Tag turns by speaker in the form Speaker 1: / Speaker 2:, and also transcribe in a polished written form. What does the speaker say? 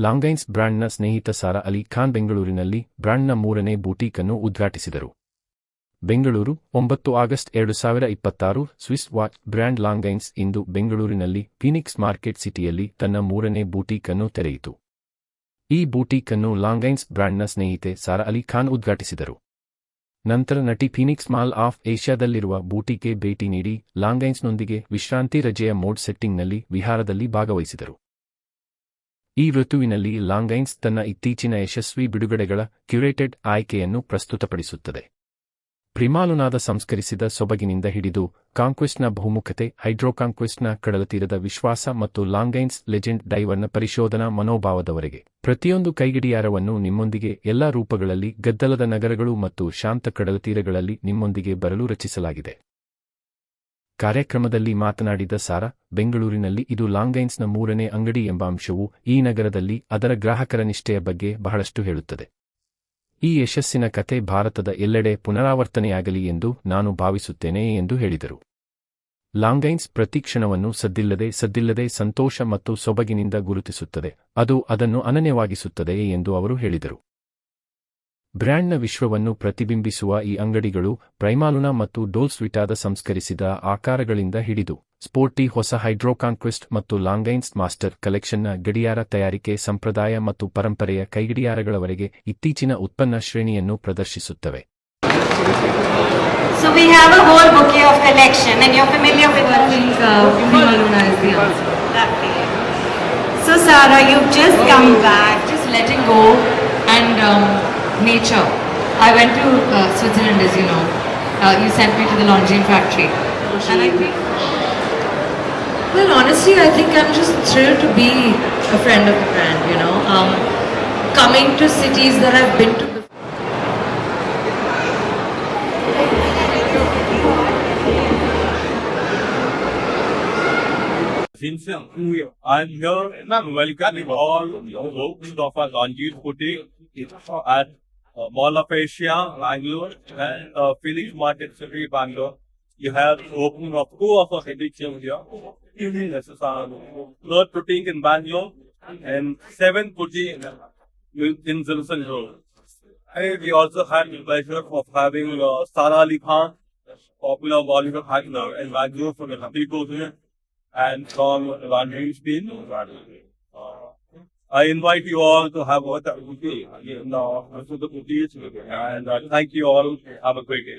Speaker 1: ಲಾಂಗೈನ್ಸ್ ಬ್ರ್ಯಾಂಡ್ನ ಸ್ನೇಹಿತ ಸಾರಾ ಅಲಿ ಖಾನ್ ಬೆಂಗಳೂರಿನಲ್ಲಿ ಬ್ರ್ಯಾಂಡ್ನ 3ನೇ ಬೂಟೀಕ್ ಅನ್ನು ಉದ್ಘಾಟಿಸಿದರು. Bengaluru, 9 August 2026. Swiss watch brand Longines ಇಂದು ಬೆಂಗಳೂರಿನಲ್ಲಿ ಫೀನಿಕ್ಸ್ ಮಾರ್ಕೆಟ್ ಸಿಟಿಯಲ್ಲಿ ತನ್ನ 3ನೇ ಬೂಟೀಕ್ ಅನ್ನು ತೆರೆಯಿತು. ಈ ಬೂಟೀಕ್ ಅನ್ನು ಲಾಂಗೈನ್ಸ್ ಬ್ರ್ಯಾಂಡ್ನ ಸ್ನೇಹಿತೆ ಸಾರಾ ಅಲಿ ಖಾನ್ ಉದ್ಘಾಟಿಸಿದರು. ನಂತರ ನಟಿ ಫೀನಿಕ್ಸ್ ಮಾಲ್ ಆಫ್ ಏಷ್ಯಾದಲ್ಲಿರುವ ಬೂಟೀಕ್ಗೆ ಭೇಟಿ ನೀಡಿ ಲಾಂಗೈನ್ಸ್ನೊಂದಿಗೆ ವಿಶ್ರಾಂತಿ ರಜೆಯ ಮೋಡ್ ಸೆಟ್ಟಿಂಗ್ನಲ್ಲಿ ವಿಹಾರದಲ್ಲಿ ಭಾಗವಹಿಸಿದರು. ಈ ಋತುವಿನಲ್ಲಿ ಲಾಂಗೈನ್ಸ್ ತನ್ನ ಇತ್ತೀಚಿನ ಯಶಸ್ವಿ ಬಿಡುಗಡೆಗಳ ಕ್ಯೂರೇಟೆಡ್ ಆಯ್ಕೆಯನ್ನು ಪ್ರಸ್ತುತಪಡಿಸುತ್ತದೆ. ಪ್ರಿಮಾಲುನಾದ ಸಂಸ್ಕರಿಸಿದ ಸೊಬಗಿನಿಂದ ಹಿಡಿದು ಕಾಂಕ್ವೆಸ್ಟ್ನ ಬಹುಮುಖತೆ, ಹೈಡ್ರೋಕಾಂಕ್ವೆಸ್ಟ್ನ ಕಡಲತೀರದ ವಿಶ್ವಾಸ ಮತ್ತು ಲಾಂಗೈನ್ಸ್ ಲೆಜೆಂಡ್ ಡೈವರ್ನ ಪರಿಶೋಧನಾ ಮನೋಭಾವದವರೆಗೆ ಪ್ರತಿಯೊಂದು ಕೈಗಡಿಯಾರವನ್ನು ನಿಮ್ಮೊಂದಿಗೆ ಎಲ್ಲಾ ರೂಪಗಳಲ್ಲಿ, ಗದ್ದಲದ ನಗರಗಳು ಮತ್ತು ಶಾಂತ ಕಡಲತೀರಗಳಲ್ಲಿ ನಿಮ್ಮೊಂದಿಗೆ ಬರಲು ರಚಿಸಲಾಗಿದೆ. ಕಾರ್ಯಕ್ರಮದಲ್ಲಿ ಮಾತನಾಡಿದ ಸಾರಾ, ಬೆಂಗಳೂರಿನಲ್ಲಿ ಇದು ಲಾಂಗೈನ್ಸ್ನ 3ನೇ ಅಂಗಡಿ ಎಂಬ ಅಂಶವು ಈ ನಗರದಲ್ಲಿ ಅದರ ಗ್ರಾಹಕರ ನಿಷ್ಠೆಯ ಬಗ್ಗೆ ಬಹಳಷ್ಟು ಹೇಳುತ್ತದೆ. ಈ ಯಶಸ್ಸಿನ ಕತೆ ಭಾರತದ ಎಲ್ಲೆಡೆ ಪುನರಾವರ್ತನೆಯಾಗಲಿ ಎಂದು ನಾನು ಭಾವಿಸುತ್ತೇನೆ ಎಂದು ಹೇಳಿದರು. ಲಾಂಗೈನ್ಸ್ ಪ್ರತಿ ಕ್ಷಣವನ್ನು ಸದ್ದಿಲ್ಲದೆ ಸಂತೋಷ ಮತ್ತು ಸೊಬಗಿನಿಂದ ಗುರುತಿಸುತ್ತದೆ, ಅದು ಅದನ್ನು ಅನನ್ಯವಾಗಿಸುತ್ತದೆ ಎಂದು ಅವರು ಹೇಳಿದರು. ಬ್ರ್ಯಾಂಡ್ನ ವಿಶ್ವವನ್ನು ಪ್ರತಿಬಿಂಬಿಸುವ ಈ ಅಂಗಡಿಗಳು ಪ್ರೈಮಾಲುನಾ ಮತ್ತು ಡೋಲ್ಸ್ವಿಟಾದ ಸಂಸ್ಕರಿಸಿದ ಆಕಾರಗಳಿಂದ ಹಿಡಿದು ಸ್ಪೋರ್ಟಿ ಹೊಸ ಹೈಡ್ರೋಕಾಂಕ್ವೆಸ್ಟ್ ಮತ್ತು ಲಾಂಗೈನ್ಸ್ ಮಾಸ್ಟರ್ ಕಲೆಕ್ಷನ್ನ ಗಡಿಯಾರ ತಯಾರಿಕೆ ಸಂಪ್ರದಾಯ ಮತ್ತು ಪರಂಪರೆಯ ಕೈಗಡಿಯಾರಗಳವರೆಗೆ ಇತ್ತೀಚಿನ ಉತ್ಪನ್ನ ಶ್ರೇಣಿಯನ್ನು ಪ್ರದರ್ಶಿಸುತ್ತವೆ.
Speaker 2: So we have a whole bouquet of collection and you're familiar with what
Speaker 3: Primaluna is the answer.
Speaker 2: So Sarah, you've just come back.
Speaker 3: Just letting go and nature. I went to Switzerland, as you know. You sent me to the Longines factory. And I think, well, honestly, I think I'm just thrilled to be a friend of the brand, you know. Coming to cities that I've been to before.
Speaker 4: I'm here welcoming all folks of our Longines boutique at Mall of Asia, Bangalore, and Phoenix Market City, Bangalore. You have opening of 2 of our editions here. This is our 3rd boutique in Bangalore and 7th boutique in Zilson Road. We also had the pleasure of having Sara Ali Khan, popular Bollywood actor, in Bangalore for the happy here. And from Longines team. I invite you all to have a boutique to the boutique and thank you all. Have a great day.